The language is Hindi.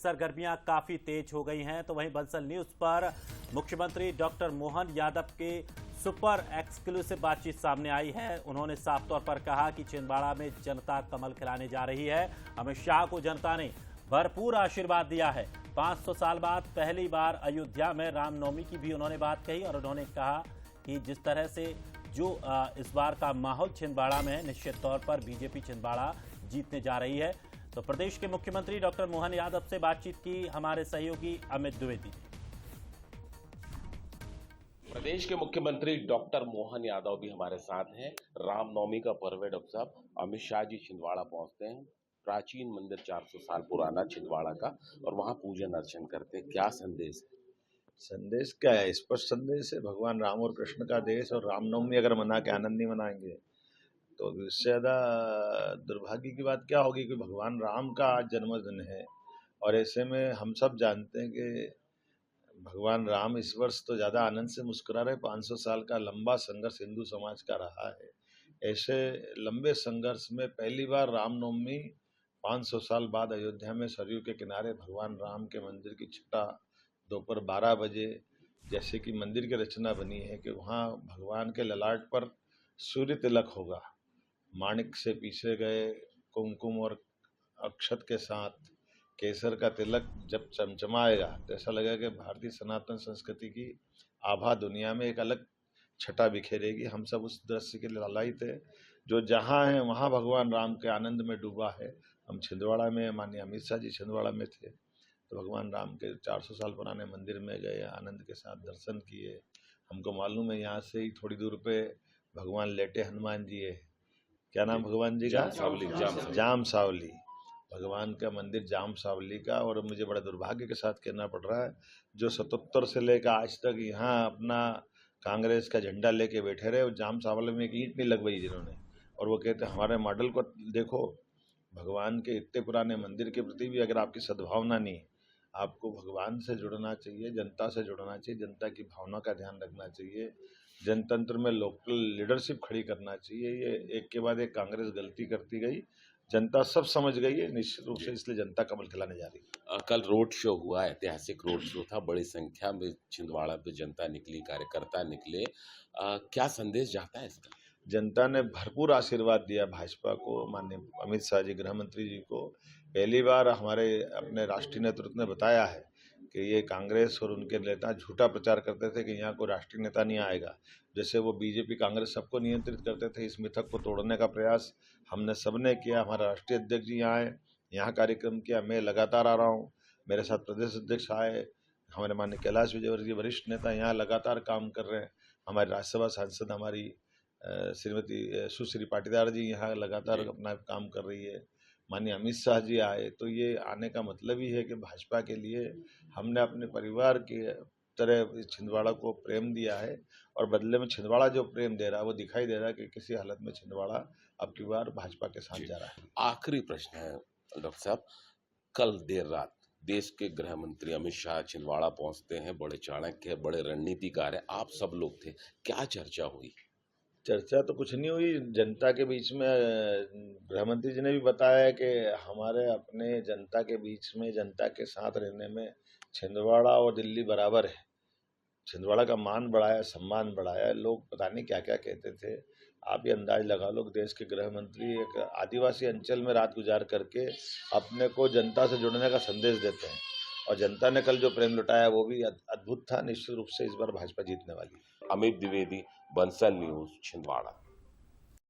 सरगर्मियां काफी तेज हो गई हैं, तो वहीं बंसल न्यूज पर मुख्यमंत्री डॉक्टर मोहन यादव के सुपर एक्सक्लूसिव बातचीत सामने आई है। उन्होंने साफ तौर पर कहा कि छिंदवाड़ा में जनता कमल खिलाने जा रही है। अमित शाह को जनता ने भरपूर आशीर्वाद दिया है। 500 साल बाद पहली बार अयोध्या में रामनवमी की भी उन्होंने बात कही और उन्होंने कहा कि जिस तरह से जो इस बार का माहौल छिंदवाड़ा में है, निश्चित तौर पर बीजेपी छिंदवाड़ा जीतने जा रही है। तो प्रदेश के मुख्यमंत्री डॉक्टर मोहन यादव से बातचीत की हमारे सहयोगी अमित द्विवेदी। प्रदेश के मुख्यमंत्री डॉक्टर मोहन यादव भी हमारे साथ हैं। रामनवमी का पर्व है डॉक्टर साहब, अमित शाह जी छिंदवाड़ा पहुंचते हैं। प्राचीन मंदिर 400 साल पुराना छिंदवाड़ा का, और वहां पूजन अर्चन करते हैं। क्या संदेश है? संदेश क्या है? स्पष्ट संदेश है, भगवान राम और कृष्ण का देश, और रामनवमी अगर मना के आनंद नहीं मनाएंगे तो इससे ज़्यादा दुर्भाग्य की बात क्या होगी कि भगवान राम का आज जन्मदिन है। और ऐसे में हम सब जानते हैं कि भगवान राम इस वर्ष तो ज़्यादा आनंद से मुस्कुरा रहे। 500 साल का लंबा संघर्ष हिंदू समाज का रहा है। ऐसे लंबे संघर्ष में पहली बार रामनवमी 500 साल बाद अयोध्या में सरयू के किनारे भगवान राम के मंदिर की छठा दोपहर 12 बजे जैसे कि मंदिर की रचना बनी है कि वहाँ भगवान के ललाट पर सूर्य तिलक होगा। माणिक से पीछे गए कुमकुम और अक्षत के साथ केसर का तिलक जब चमचमाएगा तो ऐसा लगेगा कि भारतीय सनातन संस्कृति की आभा दुनिया में एक अलग छटा बिखेरेगी। हम सब उस दृश्य के लिए लालायित है। जो जहाँ है वहाँ भगवान राम के आनंद में डूबा है। हम छिंदवाड़ा में, माननीय अमित शाह जी छिंदवाड़ा में थे, तो भगवान राम के 400 साल पुराने मंदिर में गए, आनंद के साथ दर्शन किए। हमको मालूम है यहाँ से ही थोड़ी दूर पे भगवान लेटे हनुमान जी है। क्या नाम भगवान जी का? जाम सावली। भगवान का मंदिर जाम सावली का। और मुझे बड़ा दुर्भाग्य के साथ कहना पड़ रहा है, जो 77 से लेकर आज तक यहाँ अपना कांग्रेस का झंडा लेके बैठे रहे, और जाम सावली में एक ईंट नहीं लगवाई जिन्होंने, और वो कहते हमारे मॉडल को देखो। भगवान के इतने पुराने मंदिर के प्रति भी अगर आपकी सद्भावना नहीं है, आपको भगवान से जुड़ना चाहिए, जनता से जुड़ना चाहिए, जनता की भावना का ध्यान रखना चाहिए, जनतंत्र में लोकल लीडरशिप खड़ी करना चाहिए। ये एक के बाद एक कांग्रेस गलती करती गई, जनता सब समझ गई है निश्चित रूप से, इसलिए जनता कमल खिलाने जा रही है। कल रोड शो हुआ, ऐतिहासिक रोड शो था, बड़ी संख्या में छिंदवाड़ा पे जनता निकली, कार्यकर्ता निकले। क्या संदेश जाता है इसका? जनता ने भरपूर आशीर्वाद दिया भाजपा को, माननीय अमित शाह जी गृह मंत्री जी को। पहली बार हमारे अपने राष्ट्रीय नेतृत्व ने बताया है कि ये कांग्रेस और उनके नेता झूठा प्रचार करते थे कि यहाँ कोई राष्ट्रीय नेता नहीं आएगा। जैसे वो बीजेपी कांग्रेस सबको नियंत्रित करते थे, इस मिथक को तोड़ने का प्रयास हमने सबने किया। हमारा राष्ट्रीय अध्यक्ष जी यहाँ आए, यहाँ कार्यक्रम किया, मैं लगातार आ रहा हूँ, मेरे साथ प्रदेश अध्यक्ष आए, हमारे माननीय कैलाश विजयवर्गीय वरिष्ठ नेता यहाँ लगातार काम कर रहे हैं, हमारे राज्यसभा सांसद हमारी श्रीमती सुश्री पाटीदार जी यहाँ लगातार अपना काम कर रही है, माननीय अमित शाह जी आए। तो ये आने का मतलब ही है कि भाजपा के लिए हमने अपने परिवार की तरह छिंदवाड़ा को प्रेम दिया है, और बदले में छिंदवाड़ा जो प्रेम दे रहा है वो दिखाई दे रहा है कि किसी हालत में छिंदवाड़ा अब की बार भाजपा के साथ जा रहा है। आखिरी प्रश्न है डॉक्टर साहब, कल देर रात देश के गृह मंत्री अमित शाह छिंदवाड़ा पहुंचते हैं, बड़े चाणक्य, बड़े रणनीतिकार है, आप सब लोग थे, क्या चर्चा हुई? चर्चा तो कुछ नहीं हुई। जनता के बीच में गृह मंत्री जी ने भी बताया कि हमारे अपने जनता के बीच में, जनता के साथ रहने में छिंदवाड़ा और दिल्ली बराबर है। छिंदवाड़ा का मान बढ़ाया, सम्मान बढ़ाया। लोग पता नहीं क्या क्या कहते थे, आप ये अंदाज लगा लो। देश के गृह मंत्री एक आदिवासी अंचल में रात गुजार करके अपने को जनता से जुड़ने का संदेश देते हैं, और जनता ने कल जो प्रेम लुटाया वो भी अद्भुत था। निश्चित रूप से इस बार भाजपा जीतने वाली है। अमित द्विवेदी, बंसल न्यूज, छिंदवाड़ा।